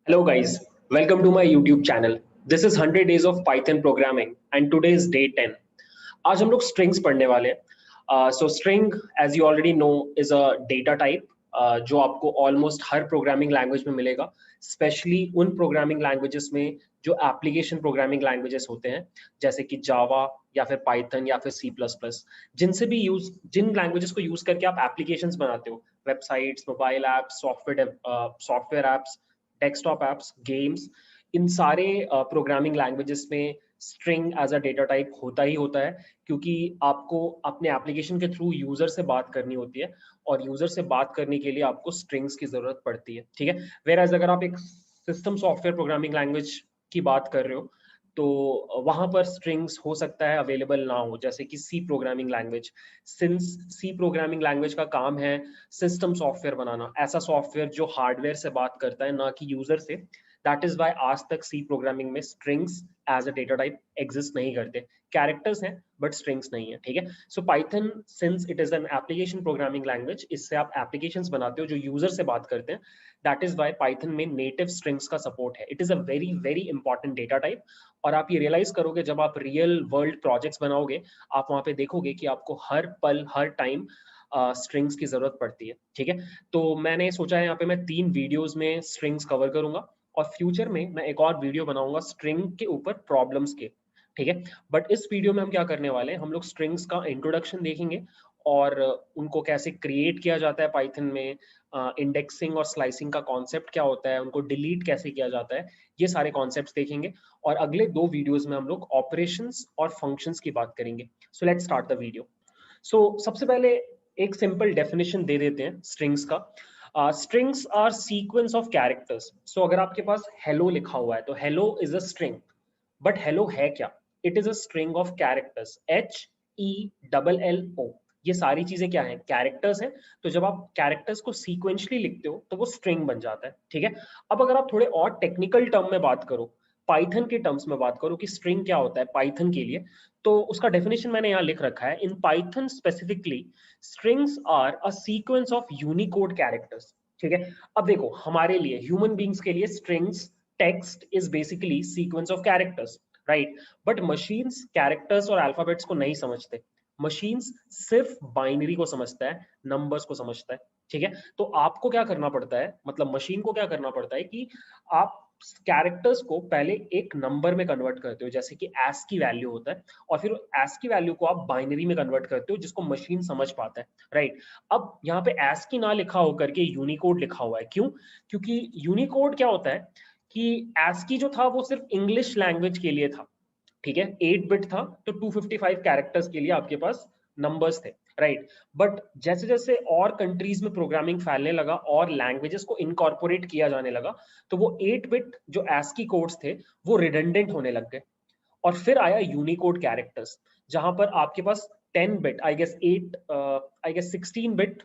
Hello guys, welcome to my YouTube channel. This is 100 days of Python programming and today is day 10. आज हम लोग strings पढ़ने वाले हैं. So string, as you already know, is a data type जो आपको almost हर programming language में मिलेगा, especially उन programming languages में जो application programming languages होते हैं, जैसे कि Java या फिर Python या फिर C++, जिन languages को use करके आप applications बनाते हो, websites, mobile apps, software apps, desktop apps, games, इन सारे प्रोग्रामिंग लैंग्वेजेस में string as a data type होता ही होता है, क्योंकि आपको अपने एप्लीकेशन के थ्रू यूजर से बात करनी होती है और यूजर से बात करने के लिए आपको स्ट्रिंग्स की जरूरत पड़ती है. ठीक है. वेयर अगर आप एक सिस्टम सॉफ्टवेयर प्रोग्रामिंग लैंग्वेज की बात कर रहे हो तो वहां पर स्ट्रिंग्स हो सकता है अवेलेबल ना हो, जैसे कि C programming language. Since C programming language का काम है सिस्टम सॉफ्टवेयर बनाना, ऐसा सॉफ्टवेयर जो हार्डवेयर से बात करता है ना कि यूजर से. दैट इज वाई आज तक सी प्रोग्रामिंग में strings as a data type exist नहीं करते. कैरेक्टर्स हैं बट स्ट्रिंग्स नहीं है. ठीक है. सो Python, since it is an application programming language, इससे आप एप्लीकेशंस बनाते हो जो यूजर से बात करते हैं. दैट इज वाई पाइथन में नेटिव स्ट्रिंग्स का सपोर्ट है. It is a very very important data type. और आप ये रियलाइज करोगे जब आप रियल वर्ल्ड प्रोजेक्ट्स बनाओगे, आप वहां पे देखोगे कि आपको हर पल हर टाइम स्ट्रिंग्स की जरूरत पड़ती है. ठीक है. तो मैंने सोचा है यहाँ पे मैं 3 वीडियोस में स्ट्रिंग्स कवर करूंगा और फ्यूचर में मैं एक और वीडियो बनाऊंगा स्ट्रिंग के ऊपर प्रॉब्लम्स के. ठीक है. बट इस वीडियो में हम क्या करने वाले हैं, हम लोग स्ट्रिंग्स का इंट्रोडक्शन देखेंगे और उनको कैसे क्रिएट किया जाता है पाइथन में, इंडेक्सिंग और स्लाइसिंग का कॉन्सेप्ट क्या होता है, उनको डिलीट कैसे किया जाता है, ये सारे कॉन्सेप्ट्स देखेंगे. और अगले 2 वीडियोस में हम लोग ऑपरेशंस और फंक्शंस की बात करेंगे. So let's start the video. So सबसे पहले एक सिंपल डेफिनेशन दे देते हैं स्ट्रिंग्स का. Strings are sequence of characters. So अगर आपके पास हेलो लिखा हुआ है तो hello is a string. But hello है क्या? It is a string of characters. HELLO, ये सारी चीजें क्या हैं? कैरेक्टर्स हैं. तो जब आप कैरेक्टर्स को सीक्वेंशली लिखते हो तो वो स्ट्रिंग बन जाता है. ठीक है. अब अगर आप थोड़े और टेक्निकल टर्म में बात करो, पाइथन के टर्म्स में बात करो कि स्ट्रिंग क्या होता है पाइथन के लिए, तो उसका डेफिनेशन मैंने यहाँ लिख रखा है. In Python specifically, strings are a sequence of Unicode characters. ठीक है. अब देखो, हमारे लिए ह्यूमन बींग्स के लिए strings, text is basically sequence of characters, right. But machines characters और अल्फाबेट्स को नहीं समझते. मशीन्स सिर्फ बाइनरी को समझता है, नंबर्स को समझता है. ठीक है. तो आपको क्या करना पड़ता है, मतलब मशीन को क्या करना पड़ता है कि आप कैरेक्टर्स को पहले एक नंबर में कन्वर्ट करते हो, जैसे कि एस की वैल्यू होता है, और फिर एस की वैल्यू को आप बाइनरी में कन्वर्ट करते हो जिसको मशीन समझ पाता है, राइट. अब यहाँ पे एस की ना लिखा होकर के यूनिकोड लिखा हुआ है. क्यों? क्योंकि यूनिकोड क्या होता है कि एस की जो था वो सिर्फ इंग्लिश लैंग्वेज के लिए था. ठीक है. 8 बिट था तो 255 कैरेक्टर्स के लिए आपके पास नंबर्स थे, राइट. बट जैसे जैसे और कंट्रीज में प्रोग्रामिंग फैलने लगा और लैंग्वेजेस को इनकॉर्पोरेट किया जाने लगा, तो वो 8 बिट जो ASCII कोड्स थे वो रिडंडेंट होने लग गए. और फिर आया यूनिकोड कैरेक्टर्स, जहां पर आपके पास 10 bit, I guess 8, I guess 16 bit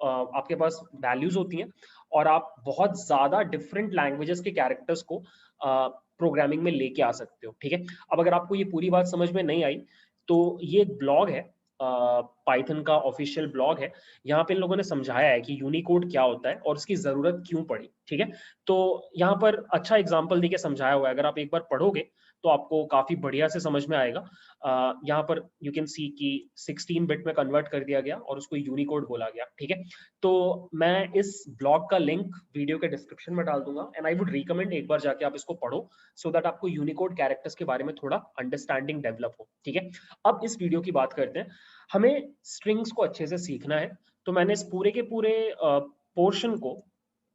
आपके पास वैल्यूज होती हैं, और आप बहुत ज्यादा डिफरेंट लैंग्वेजेस के कैरेक्टर्स को प्रोग्रामिंग में लेके आ सकते हो. ठीक है. अब अगर आपको ये पूरी बात समझ में नहीं आई तो ये एक ब्लॉग है, पाइथन का ऑफिशियल ब्लॉग है. यहाँ पे इन लोगों ने समझाया है कि यूनिकोड क्या होता है और उसकी जरूरत क्यों पड़ी. ठीक है. तो यहाँ पर अच्छा एग्जांपल देके समझाया हुआ है. अगर आप एक बार पढ़ोगे तो आपको काफी बढ़िया से समझ में आएगा. यहाँ पर यू कैन सी कि 16 बिट में कन्वर्ट कर दिया गया और उसको यूनिकोड बोला गया. ठीक है. तो मैं इस ब्लॉग का लिंक वीडियो के डिस्क्रिप्शन में डाल दूंगा एंड आई वुड रिकमेंड एक बार जाके आप इसको पढ़ो, सो दैट आपको यूनिकोड कैरेक्टर्स के बारे में थोड़ा अंडरस्टैंडिंग डेवलप हो. ठीक है. अब इस वीडियो की बात करते हैं. हमें स्ट्रिंग्स को अच्छे से सीखना है, तो मैंने इस पूरे के पूरे पोर्शन को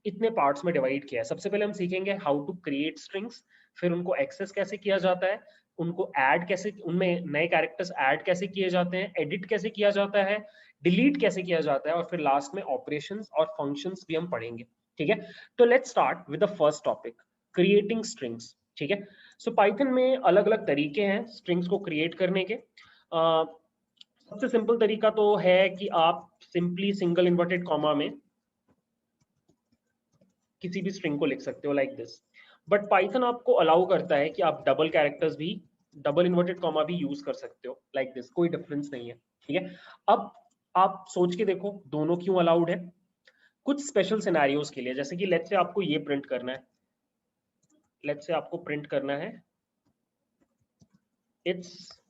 इतने पार्ट्स में डिवाइड किया है. सबसे पहले हम सीखेंगे हाउ टू क्रिएट स्ट्रिंग्स, फिर उनको एक्सेस कैसे किया जाता है, उनको ऐड कैसे, उनमें नए कैरेक्टर्स ऐड कैसे किए जाते हैं, एडिट कैसे किया जाता है, डिलीट कैसे किया जाता है, और फिर लास्ट में ऑपरेशंस और फंक्शंस भी हम पढ़ेंगे. ठीक है. तो let's start with the first topic, creating strings. ठीक है. सो पाइथन में अलग अलग तरीके हैं स्ट्रिंग्स को क्रिएट करने के. सबसे सिंपल तरीका तो है कि आप सिंपली सिंगल इन्वर्टेड कॉमा में किसी भी स्ट्रिंग को लिख सकते हो लाइक दिस. बट पाइथन आपको अलाउ करता है कि आप डबल कैरेक्टर्स भी, डबल इन्वर्टेड कॉमा भी यूज कर सकते हो लाइक दिस. कोई डिफरेंस नहीं है. ठीक है. अब आप सोच के देखो दोनों क्यों अलाउड है. कुछ स्पेशल सिनेरियोज के लिए, जैसे कि लेट्स से आपको ये प्रिंट करना है, लेट्स से आपको प्रिंट करना है इट्स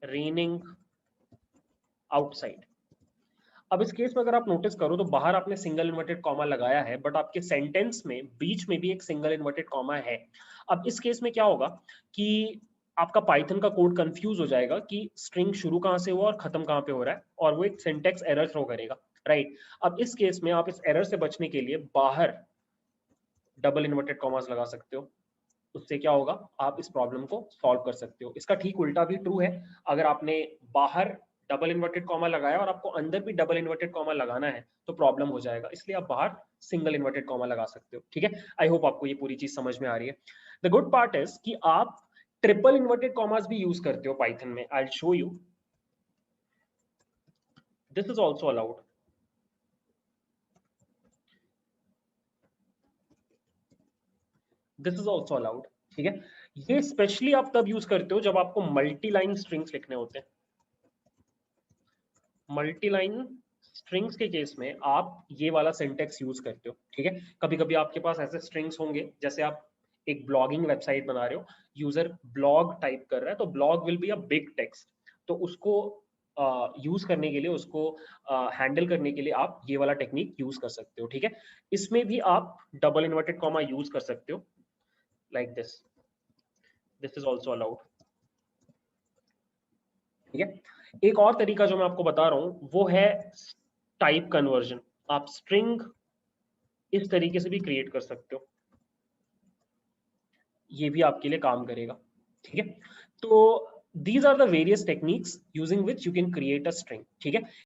रेनिंग आउटसाइड। अब इस केस में अगर आप नोटिस करो तो बाहर आपने सिंगल इन्वर्टेड कॉमा लगाया है, बट आपके सेंटेंस में बीच में भी एक सिंगल इन्वर्टेड कॉमा है। अब इस केस में क्या होगा कि आपका पाइथन का कोड कंफ्यूज हो जाएगा कि स्ट्रिंग शुरू कहां से हुआ और खत्म कहां पे हो रहा है, और वो एक सिंटैक्स एरर थ्रो करेगा, राइट। अब इस केस में आप इस एरर से बचने के लिए बाहर डबल इन्वर्टेड कॉमास लगा सकते हो। उससे क्या होगा, आप इस प्रॉब्लम को सॉल्व कर सकते हो। इसका ठीक उल्टा भी ट्रू है, अगर आपने बाहर डबल इन्वर्टेड कॉमा लगाया और आपको अंदर भी डबल इन्वर्टेड कॉमा लगाना है तो प्रॉब्लम हो जाएगा, इसलिए आप बाहर सिंगल इन्वर्टेड कॉमा लगा सकते हो, ठीक है। आई होप आपको ये पूरी चीज समझ में आ रही है। द गुड पार्ट इज कि आप ट्रिपल इन्वर्टेड कॉमास भी यूज करते हो पाइथन में। I will show you, this is also allowed. This is also allowed, ठीक है। ये स्पेशली आप तब यूज करते हो जब आपको मल्टी लाइन स्ट्रिंग्स लिखने होते हैं। मल्टी लाइन स्ट्रिंग्स के केस में आप ये वाला सिंटेक्स यूज करते हो, ठीक है। कभी कभी आपके पास ऐसे स्ट्रिंग्स होंगे, जैसे आप एक ब्लॉगिंग वेबसाइट बना रहे हो, यूजर ब्लॉग टाइप कर रहा है, तो blog will be a big text, तो उसको यूज करने के लिए, उसको हैंडल करने के लिए आप ये वाला टेक्निक यूज कर सकते हो, ठीक है। इसमें भी आप डबल इन्वर्टेड कॉमा यूज कर सकते हो, like this. This is also allowed, ठीक है। एक और तरीका जो मैं आपको बता रहा हूं वो है टाइप कन्वर्जन। आप स्ट्रिंग इस तरीके से भी क्रिएट कर सकते हो, ये भी आपके लिए काम करेगा, ठीक है। तो these are the various techniques using which you can create a string, ठीक है।